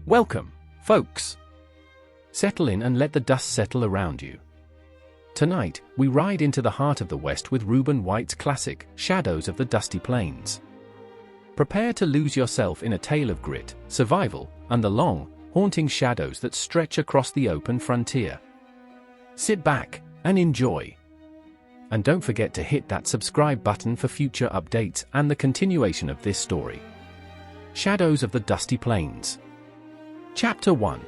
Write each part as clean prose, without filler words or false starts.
Welcome, folks. Settle in and let the dust settle around you. Tonight, we ride into the heart of the West with Reuben White's classic, Shadows of the Dusty Plains. Prepare to lose yourself in a tale of grit, survival, and the long, haunting shadows that stretch across the open frontier. Sit back and enjoy. And don't forget to hit that subscribe button for future updates and the continuation of this story. Shadows of the Dusty Plains. Chapter 1.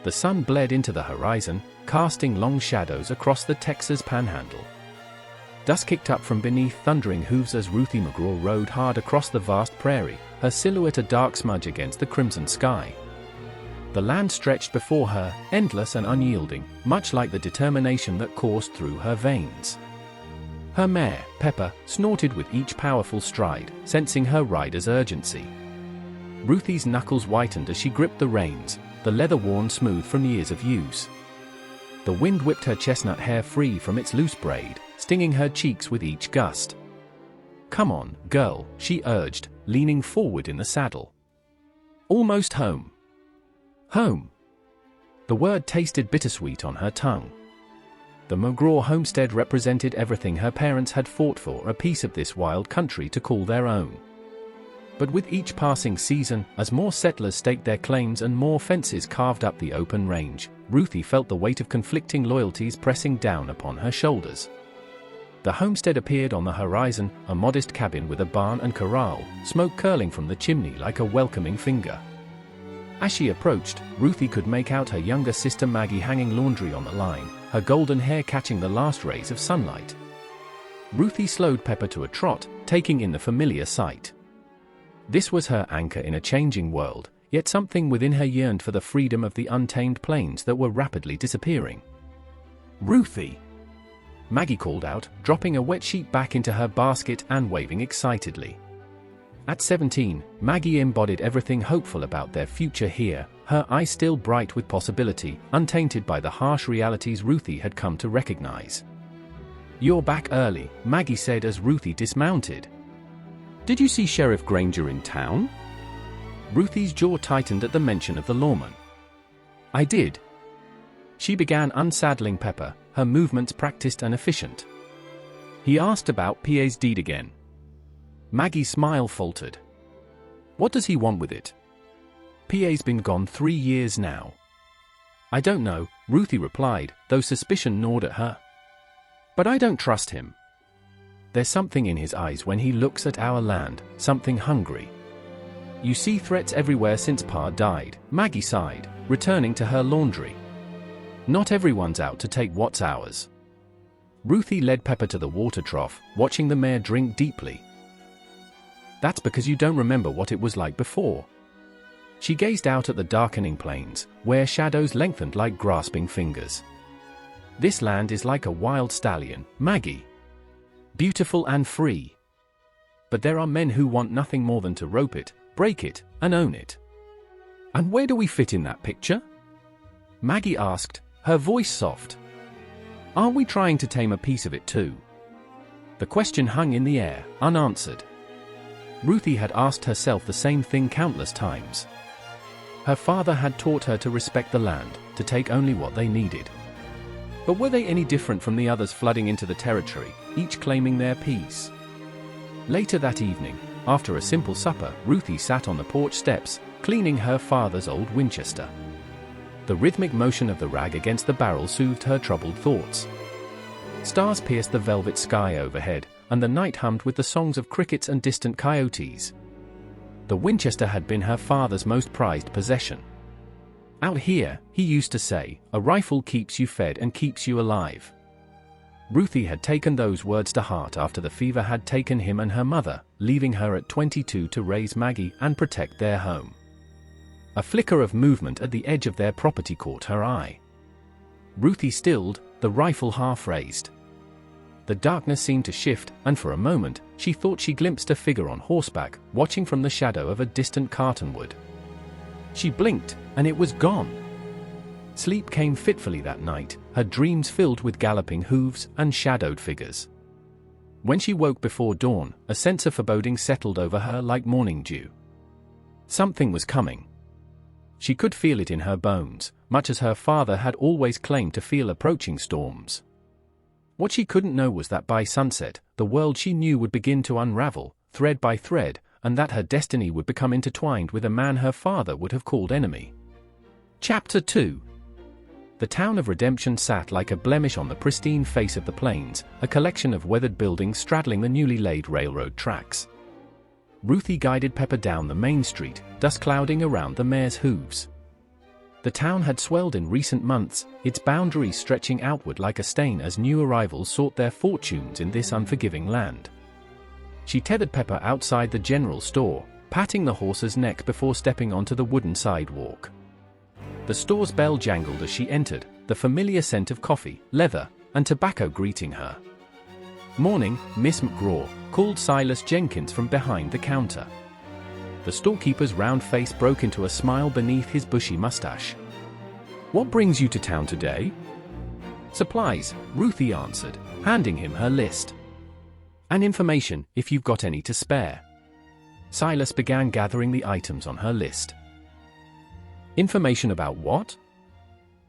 The sun bled into the horizon, casting long shadows across the Texas Panhandle. Dust kicked up from beneath thundering hooves as Ruthie McGraw rode hard across the vast prairie, her silhouette a dark smudge against the crimson sky. The land stretched before her, endless and unyielding, much like the determination that coursed through her veins. Her mare, Pepper, snorted with each powerful stride, sensing her rider's urgency. Ruthie's knuckles whitened as she gripped the reins, the leather worn smooth from years of use. The wind whipped her chestnut hair free from its loose braid, stinging her cheeks with each gust. "Come on, girl," she urged, leaning forward in the saddle. "Almost home." Home. The word tasted bittersweet on her tongue. The McGraw homestead represented everything her parents had fought for, a piece of this wild country to call their own. But with each passing season, as more settlers staked their claims and more fences carved up the open range, Ruthie felt the weight of conflicting loyalties pressing down upon her shoulders. The homestead appeared on the horizon, a modest cabin with a barn and corral, smoke curling from the chimney like a welcoming finger. As she approached, Ruthie could make out her younger sister Maggie hanging laundry on the line, her golden hair catching the last rays of sunlight. Ruthie slowed Pepper to a trot, taking in the familiar sight. This was her anchor in a changing world, yet something within her yearned for the freedom of the untamed plains that were rapidly disappearing. "Ruthie!" Maggie called out, dropping a wet sheet back into her basket and waving excitedly. At 17, Maggie embodied everything hopeful about their future here, her eyes still bright with possibility, untainted by the harsh realities Ruthie had come to recognize. "You're back early," Maggie said as Ruthie dismounted. "Did you see Sheriff Granger in town?" Ruthie's jaw tightened at the mention of the lawman. "I did." She began unsaddling Pepper, her movements practiced and efficient. "He asked about PA's deed again." Maggie's smile faltered. "What does he want with it?" "PA's been gone 3 years now." "I don't know," Ruthie replied, though suspicion gnawed at her. "But I don't trust him. There's something in his eyes when he looks at our land, something hungry. You see threats everywhere since Pa died," Maggie sighed, returning to her laundry. "Not everyone's out to take what's ours." Ruthie led Pepper to the water trough, watching the mare drink deeply. "That's because you don't remember what it was like before." She gazed out at the darkening plains, where shadows lengthened like grasping fingers. "This land is like a wild stallion, Maggie. Beautiful and free. But there are men who want nothing more than to rope it, break it, and own it." "And where do we fit in that picture?" Maggie asked, her voice soft. "Aren't we trying to tame a piece of it too?" The question hung in the air, unanswered. Ruthie had asked herself the same thing countless times. Her father had taught her to respect the land, to take only what they needed. But were they any different from the others flooding into the territory, each claiming their piece? Later that evening, after a simple supper, Ruthie sat on the porch steps, cleaning her father's old Winchester. The rhythmic motion of the rag against the barrel soothed her troubled thoughts. Stars pierced the velvet sky overhead, and the night hummed with the songs of crickets and distant coyotes. The Winchester had been her father's most prized possession. "Out here," he used to say, "a rifle keeps you fed and keeps you alive." Ruthie had taken those words to heart after the fever had taken him and her mother, leaving her at 22 to raise Maggie and protect their home. A flicker of movement at the edge of their property caught her eye. Ruthie stilled, the rifle half raised. The darkness seemed to shift, and for a moment, she thought she glimpsed a figure on horseback, watching from the shadow of a distant cottonwood. She blinked, and it was gone. Sleep came fitfully that night, her dreams filled with galloping hooves and shadowed figures. When she woke before dawn, a sense of foreboding settled over her like morning dew. Something was coming. She could feel it in her bones, much as her father had always claimed to feel approaching storms. What she couldn't know was that by sunset, the world she knew would begin to unravel, thread by thread, and that her destiny would become intertwined with a man her father would have called enemy. Chapter 2. The town of Redemption sat like a blemish on the pristine face of the plains, a collection of weathered buildings straddling the newly laid railroad tracks. Ruthie guided Pepper down the main street, dust clouding around the mare's hooves. The town had swelled in recent months, its boundaries stretching outward like a stain as new arrivals sought their fortunes in this unforgiving land. She tethered Pepper outside the general store, patting the horse's neck before stepping onto the wooden sidewalk. The store's bell jangled as she entered, the familiar scent of coffee, leather, and tobacco greeting her. "Morning, Miss McGraw," called Silas Jenkins from behind the counter. The storekeeper's round face broke into a smile beneath his bushy mustache. "What brings you to town today?" "Supplies," Ruthie answered, handing him her list. "And information, if you've got any to spare." Silas began gathering the items on her list. "Information about what?"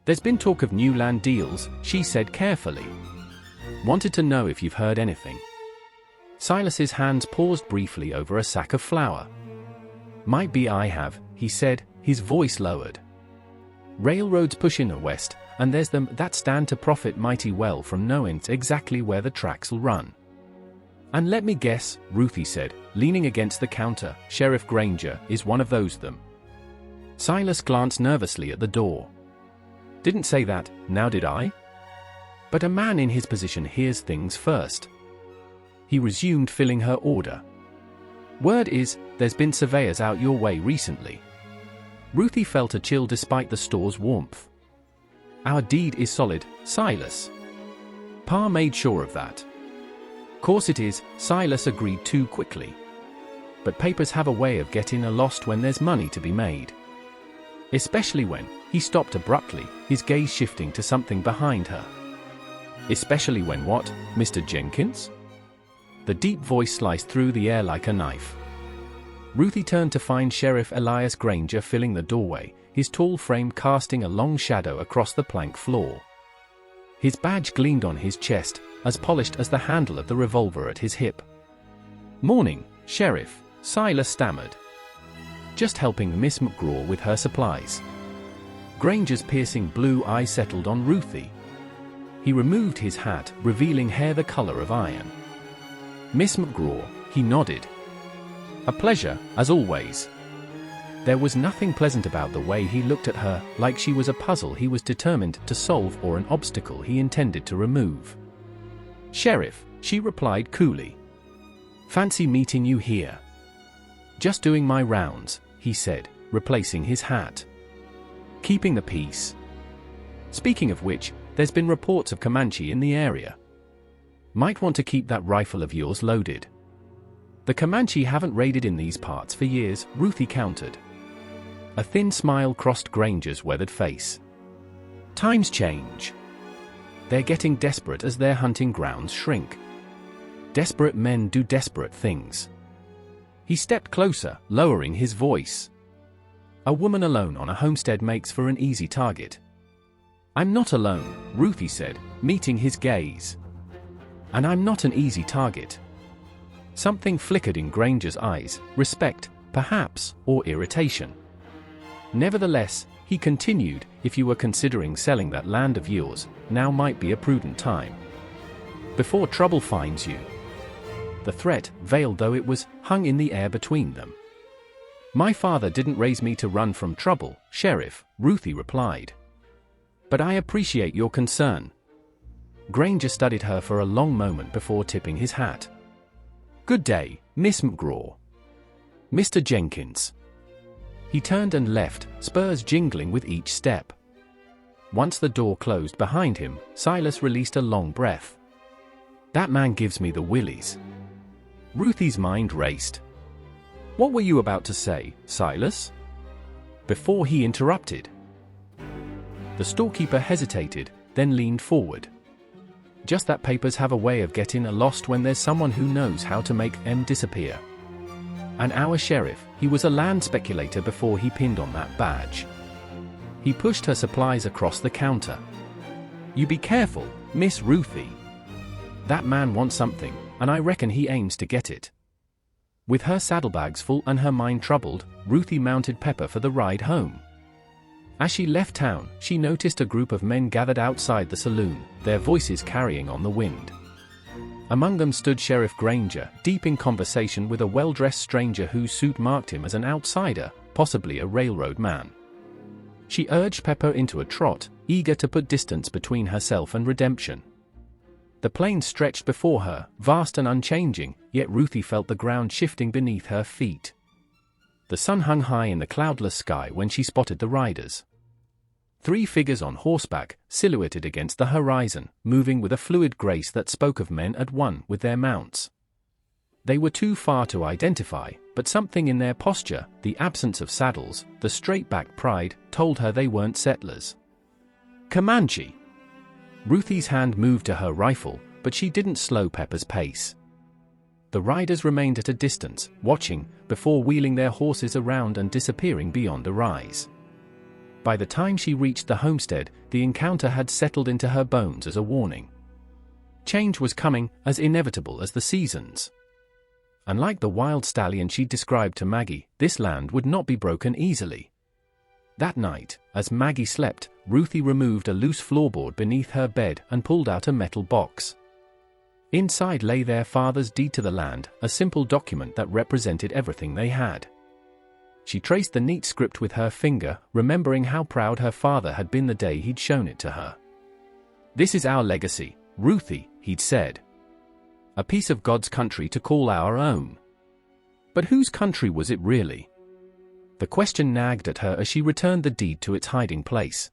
"There's been talk of new land deals," she said carefully. "Wanted to know if you've heard anything." Silas's hands paused briefly over a sack of flour. "Might be I have," he said, his voice lowered. "Railroads push in the west, and there's them that stand to profit mighty well from knowing exactly where the tracks'll run." "And let me guess," Ruthie said, leaning against the counter, "Sheriff Granger is one of those them." Silas glanced nervously at the door. "Didn't say that, now did I? But a man in his position hears things first." He resumed filling her order. "Word is, there's been surveyors out your way recently." Ruthie felt a chill despite the store's warmth. "Our deed is solid, Silas. Pa made sure of that." "Course it is," Silas agreed too quickly. "But papers have a way of getting lost when there's money to be made. Especially when," he stopped abruptly, his gaze shifting to something behind her. "Especially when what, Mr. Jenkins?" The deep voice sliced through the air like a knife. Ruthie turned to find Sheriff Elias Granger filling the doorway, his tall frame casting a long shadow across the plank floor. His badge gleamed on his chest, as polished as the handle of the revolver at his hip. "Morning, Sheriff," Silas stammered. "Just helping Miss McGraw with her supplies." Granger's piercing blue eye settled on Ruthie. He removed his hat, revealing hair the color of iron. "Miss McGraw," he nodded. "A pleasure, as always." There was nothing pleasant about the way he looked at her, like she was a puzzle he was determined to solve or an obstacle he intended to remove. "Sheriff," she replied coolly. "Fancy meeting you here." "Just doing my rounds," he said, replacing his hat. "Keeping the peace. Speaking of which, there's been reports of Comanche in the area. Might want to keep that rifle of yours loaded." "The Comanche haven't raided in these parts for years," Ruthie countered. A thin smile crossed Granger's weathered face. "Times change. They're getting desperate as their hunting grounds shrink. Desperate men do desperate things." He stepped closer, lowering his voice. "A woman alone on a homestead makes for an easy target." "I'm not alone," Ruthie said, meeting his gaze. "And I'm not an easy target." Something flickered in Granger's eyes, respect, perhaps, or irritation. "Nevertheless," he continued, "if you were considering selling that land of yours, now might be a prudent time. Before trouble finds you." The threat, veiled though it was, hung in the air between them. "My father didn't raise me to run from trouble, Sheriff," Ruthie replied. "But I appreciate your concern." Granger studied her for a long moment before tipping his hat. "Good day, Miss McGraw." "Mr. Jenkins." He turned and left, spurs jingling with each step. Once the door closed behind him, Silas released a long breath. "That man gives me the willies." Ruthie's mind raced. "What were you about to say, Silas?" Before he interrupted. The storekeeper hesitated, then leaned forward. "Just that papers have a way of getting lost when there's someone who knows how to make them disappear. And our sheriff, he was a land speculator before he pinned on that badge." He pushed her supplies across the counter. "You be careful, Miss Ruthie. That man wants something, and I reckon he aims to get it." With her saddlebags full and her mind troubled, Ruthie mounted Pepper for the ride home. As she left town, she noticed a group of men gathered outside the saloon, their voices carrying on the wind. Among them stood Sheriff Granger, deep in conversation with a well-dressed stranger whose suit marked him as an outsider, possibly a railroad man. She urged Pepper into a trot, eager to put distance between herself and redemption. The plains stretched before her, vast and unchanging, yet Ruthie felt the ground shifting beneath her feet. The sun hung high in the cloudless sky when she spotted the riders. 3 figures on horseback, silhouetted against the horizon, moving with a fluid grace that spoke of men at one with their mounts. They were too far to identify, but something in their posture, the absence of saddles, the straight-back pride, told her they weren't settlers. "Comanche!" Ruthie's hand moved to her rifle, but she didn't slow Pepper's pace. The riders remained at a distance, watching, before wheeling their horses around and disappearing beyond a rise. By the time she reached the homestead, the encounter had settled into her bones as a warning. Change was coming, as inevitable as the seasons. Unlike the wild stallion she described to Maggie, this land would not be broken easily. That night, as Maggie slept, Ruthie removed a loose floorboard beneath her bed and pulled out a metal box. Inside lay their father's deed to the land, a simple document that represented everything they had. She traced the neat script with her finger, remembering how proud her father had been the day he'd shown it to her. "This is our legacy, Ruthie," he'd said. "A piece of God's country to call our own." But whose country was it really? The question nagged at her as she returned the deed to its hiding place.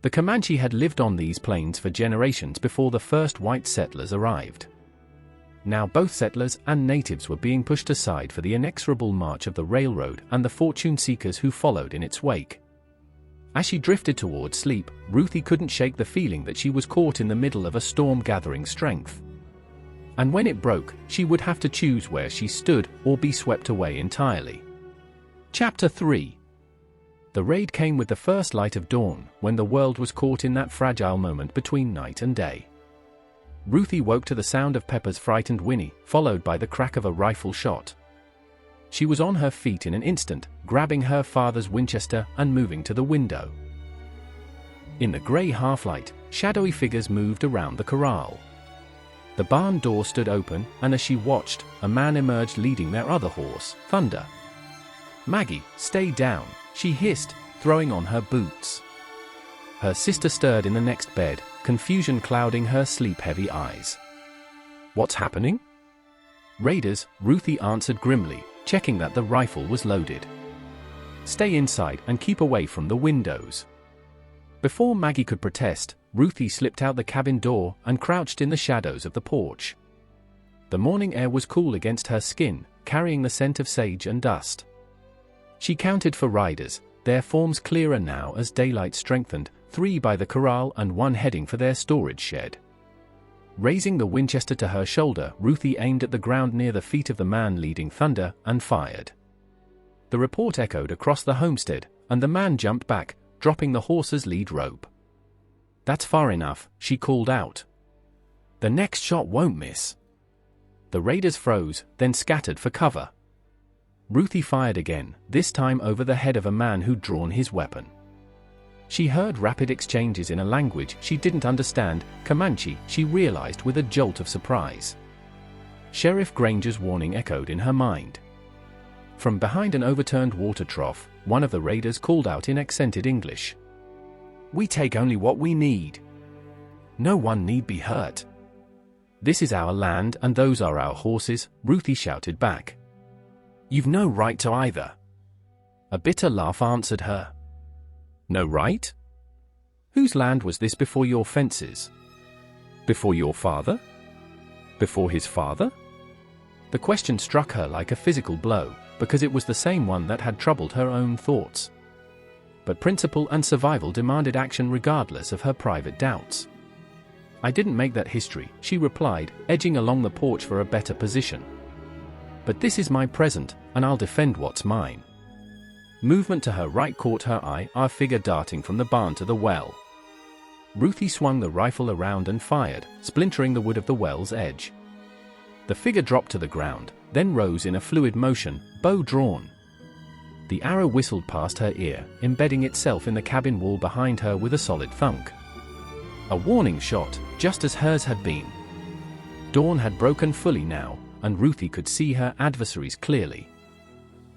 The Comanche had lived on these plains for generations before the first white settlers arrived. Now both settlers and natives were being pushed aside for the inexorable march of the railroad and the fortune seekers who followed in its wake. As she drifted toward sleep, Ruthie couldn't shake the feeling that she was caught in the middle of a storm gathering strength. And when it broke, she would have to choose where she stood or be swept away entirely. Chapter 3. The raid came with the first light of dawn, when the world was caught in that fragile moment between night and day. Ruthie woke to the sound of Pepper's frightened whinny, followed by the crack of a rifle shot. She was on her feet in an instant, grabbing her father's Winchester and moving to the window. In the grey half-light, shadowy figures moved around the corral. The barn door stood open, and as she watched, a man emerged leading their other horse, Thunder. "Maggie, stay down," she hissed, throwing on her boots. Her sister stirred in the next bed, confusion clouding her sleep-heavy eyes. "What's happening?" "Raiders," Ruthie answered grimly, checking that the rifle was loaded. "Stay inside and keep away from the windows." Before Maggie could protest, Ruthie slipped out the cabin door and crouched in the shadows of the porch. The morning air was cool against her skin, carrying the scent of sage and dust. She counted for riders, their forms clearer now as daylight strengthened, 3 by the corral and 1 heading for their storage shed. Raising the Winchester to her shoulder, Ruthie aimed at the ground near the feet of the man leading Thunder and fired. The report echoed across the homestead, and the man jumped back, dropping the horse's lead rope. "That's far enough," she called out. "The next shot won't miss." The raiders froze, then scattered for cover. Ruthie fired again, this time over the head of a man who'd drawn his weapon. She heard rapid exchanges in a language she didn't understand, Comanche, she realized with a jolt of surprise. Sheriff Granger's warning echoed in her mind. From behind an overturned water trough, one of the raiders called out in accented English. "We take only what we need. No one need be hurt." "This is our land and those are our horses," Ruthie shouted back. "You've no right to either." A bitter laugh answered her. "No right? Whose land was this before your fences? Before your father? Before his father?" The question struck her like a physical blow, because it was the same one that had troubled her own thoughts. But principle and survival demanded action regardless of her private doubts. "I didn't make that history," she replied, edging along the porch for a better position. "But this is my present, and I'll defend what's mine." Movement to her right caught her eye, a figure darting from the barn to the well. Ruthie swung the rifle around and fired, splintering the wood of the well's edge. The figure dropped to the ground, then rose in a fluid motion, bow drawn. The arrow whistled past her ear, embedding itself in the cabin wall behind her with a solid thunk. A warning shot, just as hers had been. Dawn had broken fully now, and Ruthie could see her adversaries clearly.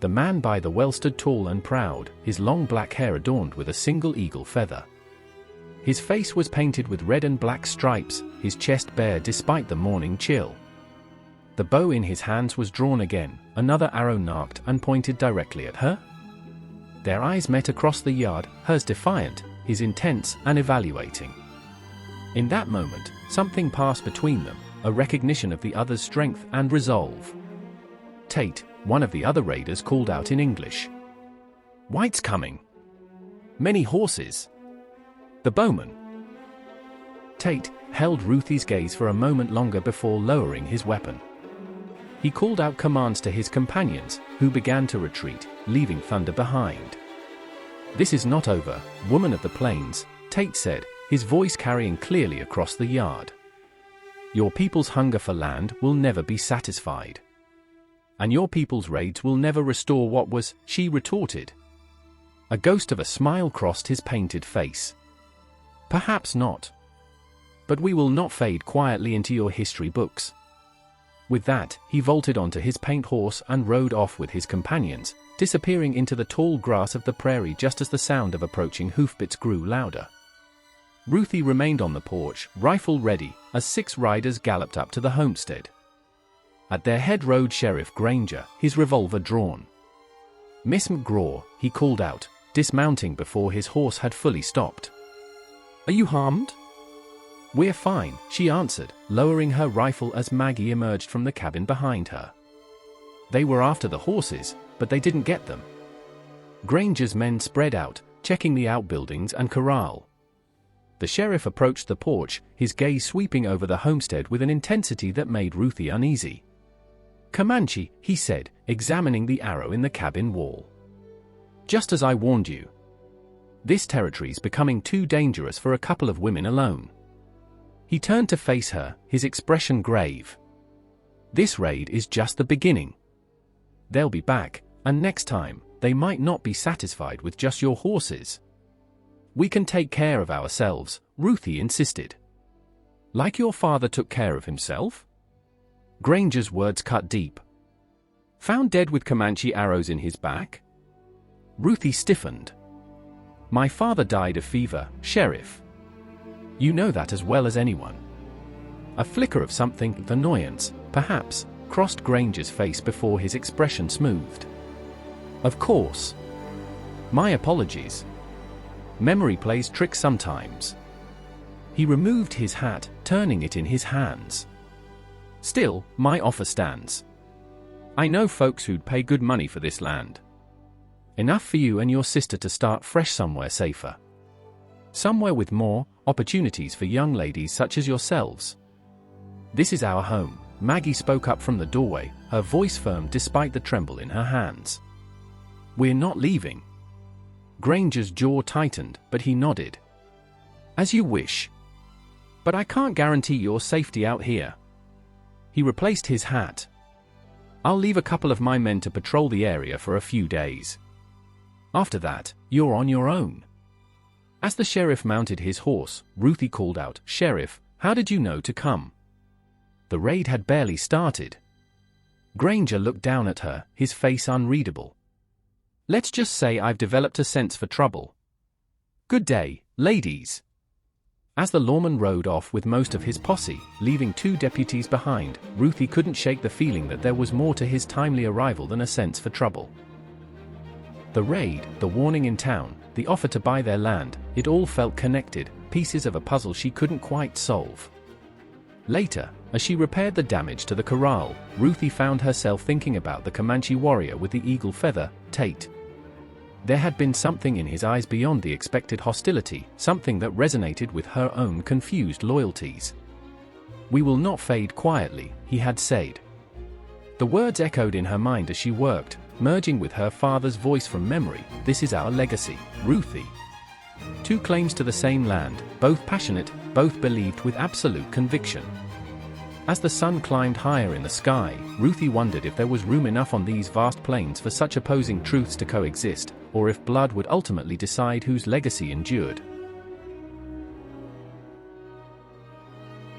The man by the well stood tall and proud, his long black hair adorned with a single eagle feather. His face was painted with red and black stripes, his chest bare despite the morning chill. The bow in his hands was drawn again, another arrow narked and pointed directly at her. Their eyes met across the yard, hers defiant, his intense and evaluating. In that moment, something passed between them, a recognition of the other's strength and resolve. Tate, one of the other raiders, called out in English. "White's coming! Many horses!" "The bowman!" Tate held Ruthie's gaze for a moment longer before lowering his weapon. He called out commands to his companions, who began to retreat, leaving thunder behind. "This is not over, woman of the plains," Tate said, his voice carrying clearly across the yard. "Your people's hunger for land will never be satisfied. And your people's raids will never restore what was," she retorted. A ghost of a smile crossed his painted face. "Perhaps not. But we will not fade quietly into your history books." With that, he vaulted onto his paint horse and rode off with his companions, disappearing into the tall grass of the prairie just as the sound of approaching hoofbeats grew louder. Ruthie remained on the porch, rifle ready, as 6 riders galloped up to the homestead. At their head rode Sheriff Granger, his revolver drawn. "Miss McGraw," he called out, dismounting before his horse had fully stopped. "Are you harmed?" "We're fine," she answered, lowering her rifle as Maggie emerged from the cabin behind her. "They were after the horses, but they didn't get them." Granger's men spread out, checking the outbuildings and corral. The sheriff approached the porch, his gaze sweeping over the homestead with an intensity that made Ruthie uneasy. "Comanche," he said, examining the arrow in the cabin wall. "Just as I warned you. This territory's becoming too dangerous for a couple of women alone." He turned to face her, his expression grave. "This raid is just the beginning. They'll be back, and next time, they might not be satisfied with just your horses." "We can take care of ourselves," Ruthie insisted. "Like your father took care of himself?" Granger's words cut deep. "Found dead with Comanche arrows in his back?" Ruthie stiffened. "My father died of fever, Sheriff. You know that as well as anyone." A flicker of something, annoyance, perhaps, crossed Granger's face before his expression smoothed. "Of course. My apologies. Memory plays tricks sometimes." He removed his hat, turning it in his hands. "Still, my offer stands. I know folks who'd pay good money for this land. Enough for you and your sister to start fresh somewhere safer. Somewhere with more opportunities for young ladies such as yourselves. This is our home." Maggie spoke up from the doorway, her voice firm despite the tremble in her hands. "We're not leaving." Granger's jaw tightened, but he nodded. "As you wish. But I can't guarantee your safety out here." He replaced his hat. "I'll leave a couple of my men to patrol the area for a few days. After that, you're on your own." As the sheriff mounted his horse, Ruthie called out, "Sheriff, how did you know to come?" The raid had barely started. Granger looked down at her, his face unreadable. "Let's just say I've developed a sense for trouble. Good day, ladies." As the lawman rode off with most of his posse, leaving 2 deputies behind, Ruthie couldn't shake the feeling that there was more to his timely arrival than a sense for trouble. The raid, the warning in town, the offer to buy their land, it all felt connected, pieces of a puzzle she couldn't quite solve. Later, as she repaired the damage to the corral, Ruthie found herself thinking about the Comanche warrior with the eagle feather, Tate. There had been something in his eyes beyond the expected hostility, something that resonated with her own confused loyalties. "We will not fade quietly," he had said. The words echoed in her mind as she worked, merging with her father's voice from memory. This is our legacy, Ruthie. Two claims to the same land, both passionate, both believed with absolute conviction. As the sun climbed higher in the sky, Ruthie wondered if there was room enough on these vast plains for such opposing truths to coexist, or if blood would ultimately decide whose legacy endured.